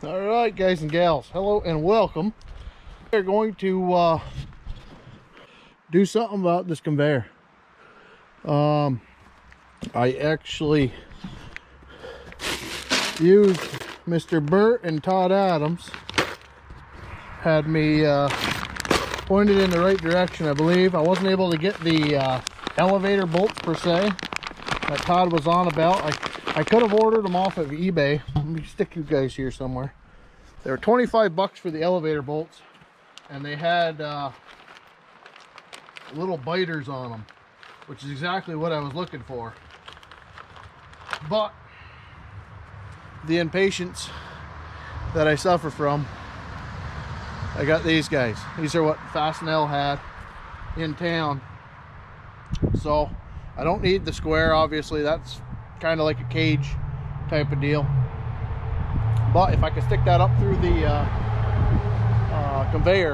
All right, guys and gals, hello and welcome. We're going to do something about this conveyor. I actually used Mr. Burt and Todd Adams, had me pointed in the right direction. I believe I wasn't able to get the elevator bolts per se that Todd was on about. I could have ordered them off of eBay. Let me stick you guys here somewhere. They were 25 bucks for the elevator bolts, and they had little biters on them, which is exactly what I was looking for. But the impatience that I suffer from, I got these guys. These are what Fastenal had in town. So I don't need the square, obviously. That's kind of like a cage type of deal. But if I can stick that up through the conveyor,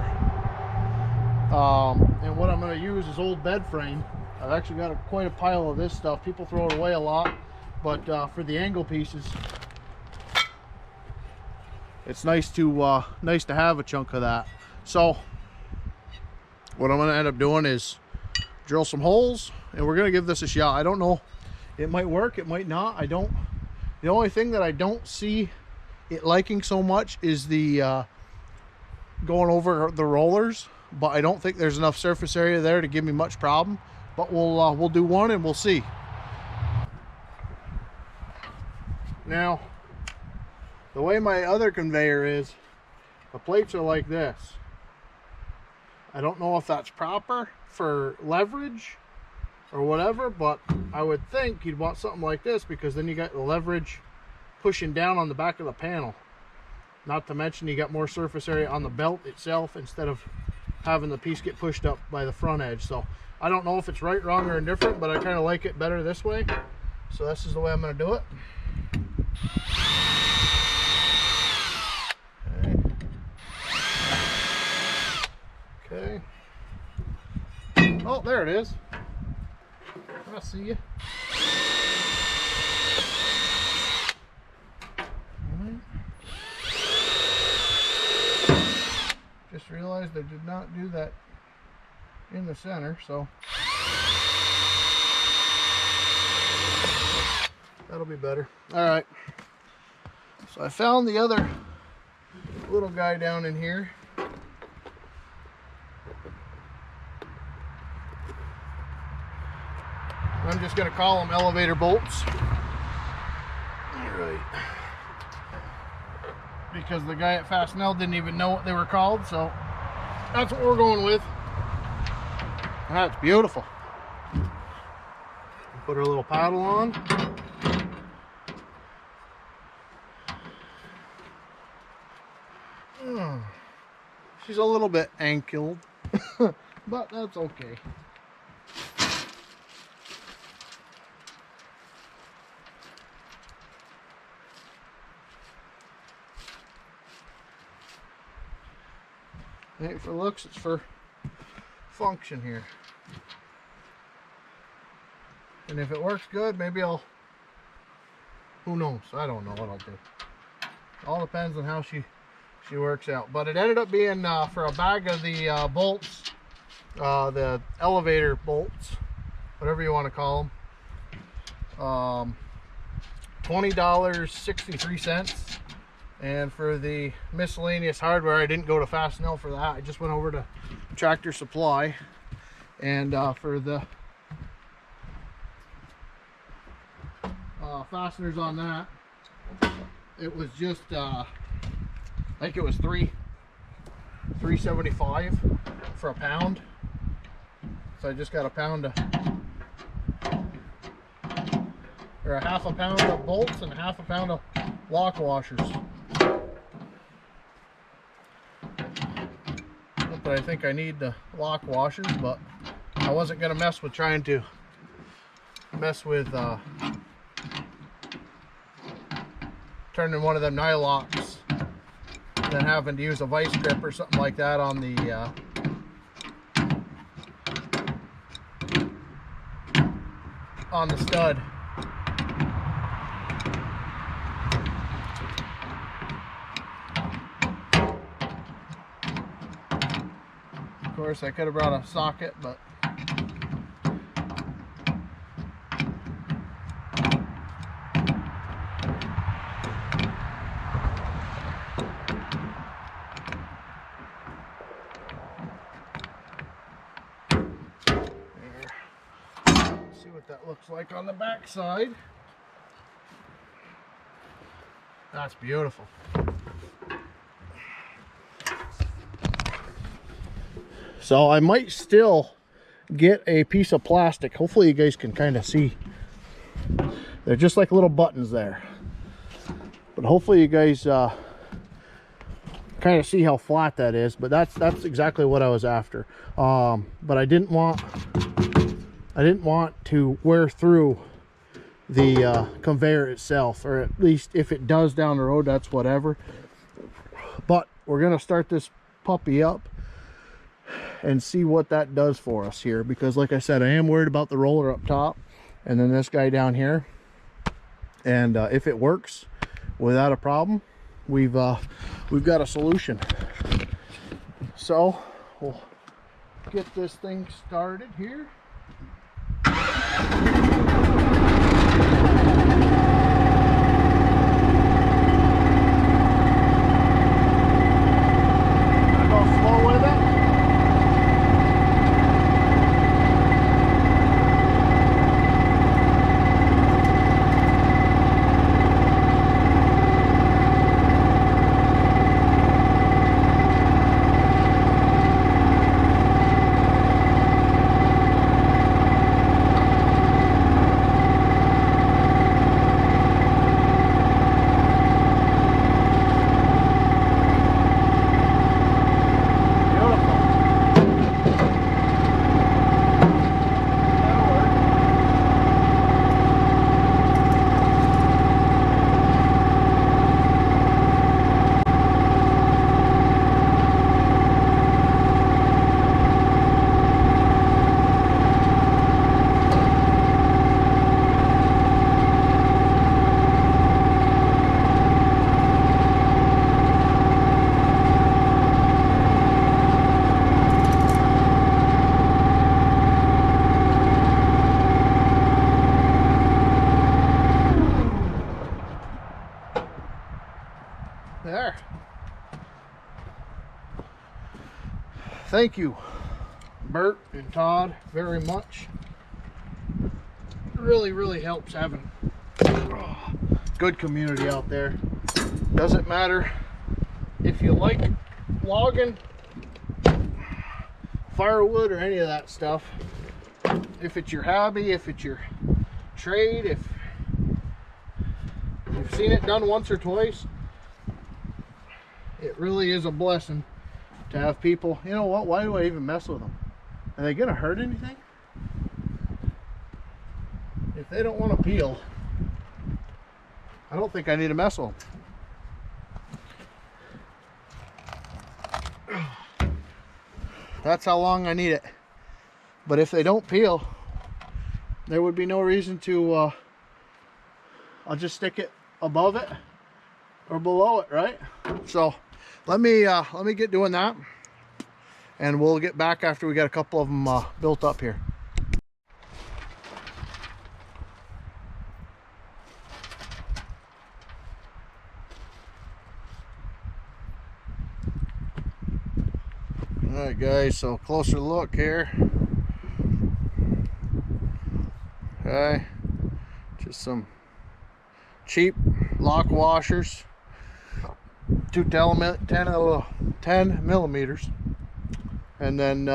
and what I'm going to use is old bed frame. I've actually got quite a pile of this stuff. People throw it away a lot, but for the angle pieces, it's nice to have a chunk of that. So what I'm going to end up doing is drill some holes, and we're going to give this a shot. I don't know, it might work, it might not. The only thing that I don't see it liking so much is the going over the rollers, but I don't think there's enough surface area there to give me much problem. But we'll do one and we'll see. Now, the way my other conveyor is, the plates are like this. I don't know if that's proper for leverage or whatever, but I would think you'd want something like this, because then you got the leverage pushing down on the back of the panel. Not to mention you got more surface area on the belt itself instead of having the piece get pushed up by the front edge. So I don't know if it's right, wrong, or indifferent, but I kind of like it better this way. So this is the way I'm going to do it. Okay. Oh, there it is. I see you. Just realized I did not do that in the center, so that'll be better. All right. So I found the other little guy down in here. I'm just going to call them elevator bolts. All right. Because the guy at Fastenal didn't even know what they were called, so that's what we're going with. That's beautiful. Put our little paddle on. She's a little bit ankled, but that's okay. It ain't for looks, it's for function here. And if it works good, maybe I'll, who knows, I don't know what I'll do. All depends on how she works out. But it ended up being for a bag of the bolts, the elevator bolts, whatever you want to call them, $20.63. And for the miscellaneous hardware, I didn't go to Fastenal for that. I just went over to Tractor Supply. And for the fasteners on that, it was just I think it was $3.75 for a pound. So I just got a pound of, or a half a pound of bolts and a half a pound of lock washers. Not that I think I need the lock washers, but I wasn't going to mess with trying to mess with turning one of them nylocks, then having to use a vice grip or something like that on the stud. Of course, I could have brought a socket, but see what that looks like on the back side. That's beautiful. So I might still get a piece of plastic. Hopefully you guys can kind of see. They're just like little buttons there. But hopefully you guys kind of see how flat that is. But that's exactly what I was after. But I didn't want to wear through the conveyor itself, or at least if it does down the road, that's whatever. But we're gonna start this puppy up and see what that does for us here, because like I said, I am worried about the roller up top and then this guy down here. And if it works without a problem, we've got a solution. So we'll get this thing started here. There. Thank you, Bert and Todd, very much. It really helps having good community out there. Doesn't matter if you like logging, firewood, or any of that stuff. If it's your hobby, if it's your trade, if you've seen it done once or twice, it really is a blessing to have people. You know what? Why do I even mess with them? Are they gonna hurt anything? If they don't want to peel, I don't think I need to mess with them. That's how long I need it. But if they don't peel, there would be no reason to I'll just stick it above it or below it, right? So let me get doing that, and we'll get back after we got a couple of them built up here. All right, guys, so closer look here. Okay, just some cheap lock washers, 10 millimeters, and then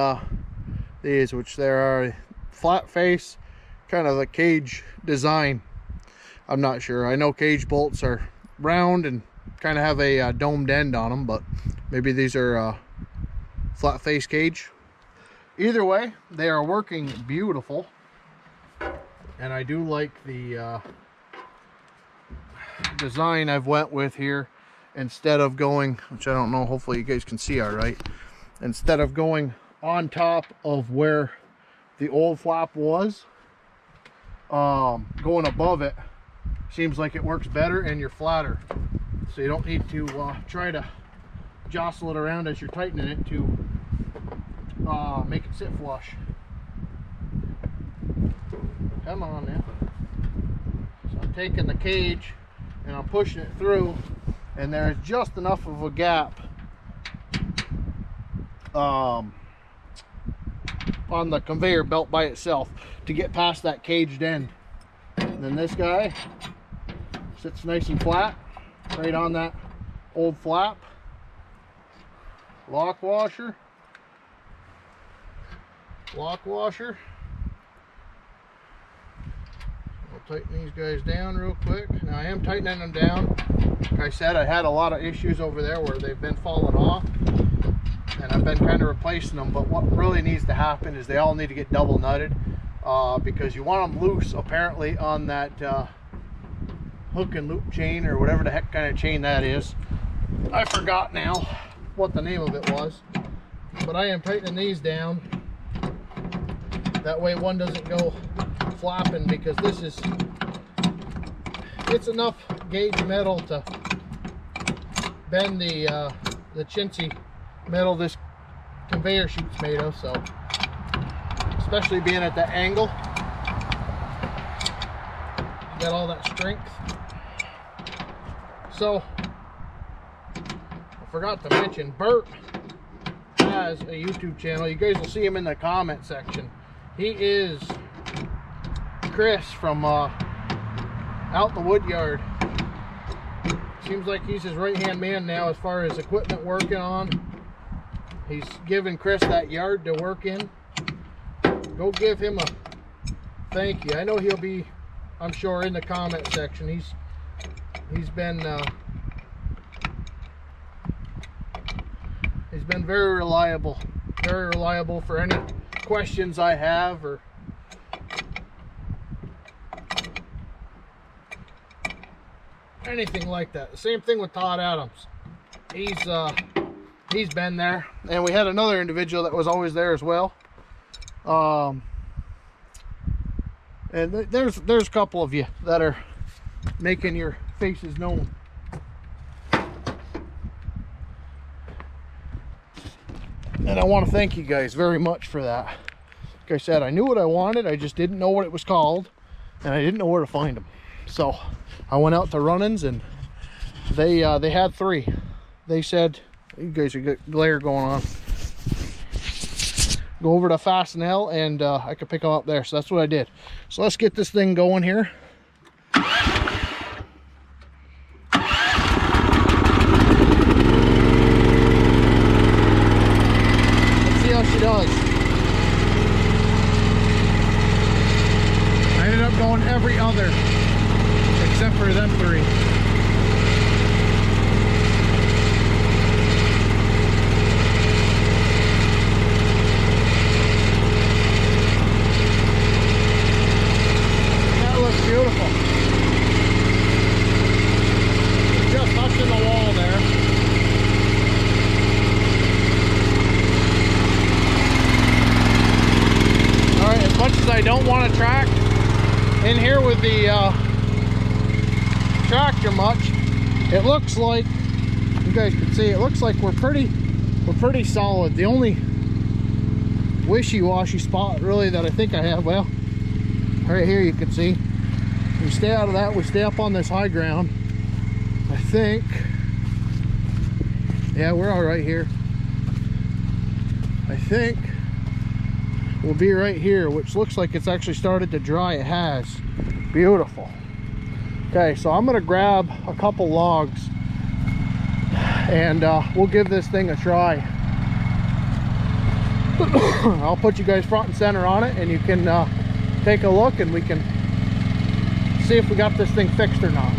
these, which there are a flat face, kind of a cage design. I'm not sure. I know cage bolts are round and kind of have a domed end on them, but maybe these are flat face cage. Either way, they are working beautiful, and I do like the design I've went with here. Instead of going, which I don't know, hopefully you guys can see all right, instead of going on top of where the old flap was, going above it seems like it works better, and you're flatter, so you don't need to try to jostle it around as you're tightening it to make it sit flush. Come on now. So I'm taking the cage and I'm pushing it through, and there's just enough of a gap on the conveyor belt by itself to get past that caged end. And then this guy sits nice and flat right on that old flap. Lock washer. Lock washer. I'll tighten these guys down real quick. Now I am tightening them down. Like I said, I had a lot of issues over there where they've been falling off, and I've been kind of replacing them. But what really needs to happen is they all need to get double nutted, because you want them loose apparently on that hook and loop chain, or whatever the heck kind of chain that is. I forgot now what the name of it was, but I am tightening these down. That way one doesn't go flapping, because this is, it's enough gauge metal to bend the chintzy metal this conveyor chute's made of. So especially being at that angle, you got all that strength. So I forgot to mention, Bert has a YouTube channel. You guys will see him in the comment section. He is Chris from out in the wood yard. Seems like he's his right hand man now as far as equipment working on. He's giving Chris that yard to work in. Go give him a thank you. I know he'll be, I'm sure, in the comment section. He's been very reliable for any questions I have, or anything like that. The same thing with Todd Adams. He's been there, and we had another individual that was always there as well. And there's a couple of you that are making your faces known. And I want to thank you guys very much for that. Like I said, I knew what I wanted, I just didn't know what it was called, and I didn't know where to find them. So I went out to Run-ins, and they had 3. They said, you guys are good glare going on, go over to Fastenal, and I could pick them up there. So that's what I did. So let's get this thing going here. She does. I ended up going every other except for them 3. That looks beautiful. Just touching the wall there. As much as I don't want to track in here with the tractor much, it looks like, you guys can see, it looks like we're pretty solid. The only wishy-washy spot really that I think I have, well, right here you can see, we stay out of that, we stay up on this high ground. I think, yeah, we're all right here. I think will be right here, which looks like it's actually started to dry. It has. Beautiful. Okay, so I'm gonna grab a couple logs, and we'll give this thing a try. I'll put you guys front and center on it, and you can take a look, and we can see if we got this thing fixed or not.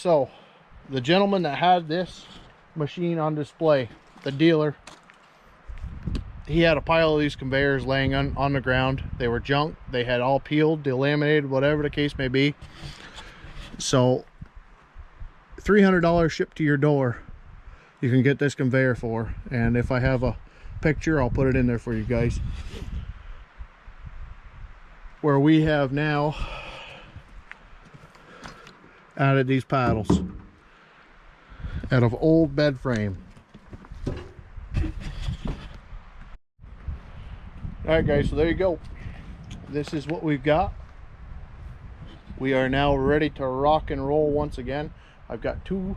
So the gentleman that had this machine on display, the dealer, he had a pile of these conveyors laying on the ground. They were junk. They had all peeled, delaminated, whatever the case may be. So $300 shipped to your door you can get this conveyor for. And if I have a picture, I'll put it in there for you guys. Where we have now added these paddles out of old bed frame. Alright guys, so there you go. This is what we've got. We are now ready to rock and roll once again. I've got two.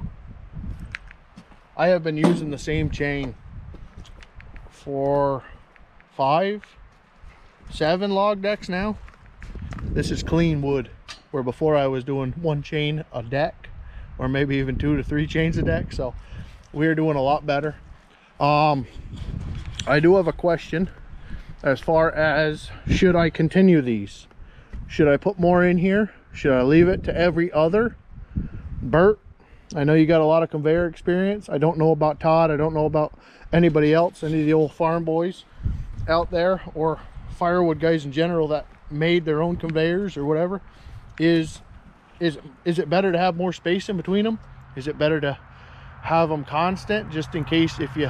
I have been using the same chain for 5, 7 log decks now. This is clean wood, where before I was doing 1 chain a deck, or maybe even 2 to 3 chains a deck. So we're doing a lot better. I do have a question as far as, should I continue these? Should I put more in here? Should I leave it to every other? Bert, I know you got a lot of conveyor experience. I don't know about Todd. I don't know about anybody else, any of the old farm boys out there, or firewood guys in general that made their own conveyors or whatever. Is it better to have more space in between them? Is it better to have them constant, just in case if you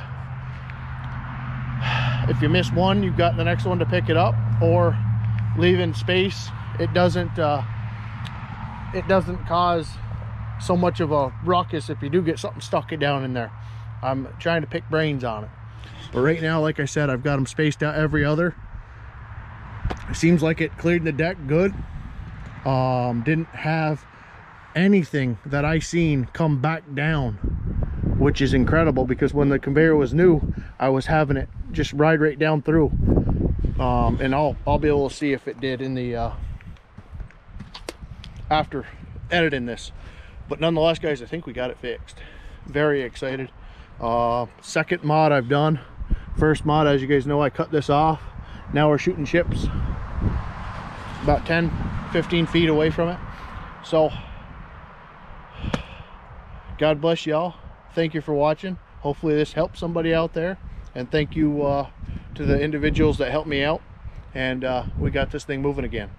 miss one, you've got the next one to pick it up? Or leaving space, it doesn't cause so much of a ruckus if you do get something stuck down in there. I'm trying to pick brains on it. But right now, like I said, I've got them spaced out every other. It seems like it cleared the deck good. Didn't have anything that I seen come back down, which is incredible, because when the conveyor was new, I was having it just ride right down through. And I'll be able to see if it did in the after editing this. But nonetheless, guys, I think we got it fixed. Very excited. Second mod I've done. First mod, as you guys know, I cut this off. Now we're shooting chips about 10-15 feet away from it. So God bless y'all. Thank you for watching. Hopefully this helps somebody out there, and thank you to the individuals that helped me out, and we got this thing moving again.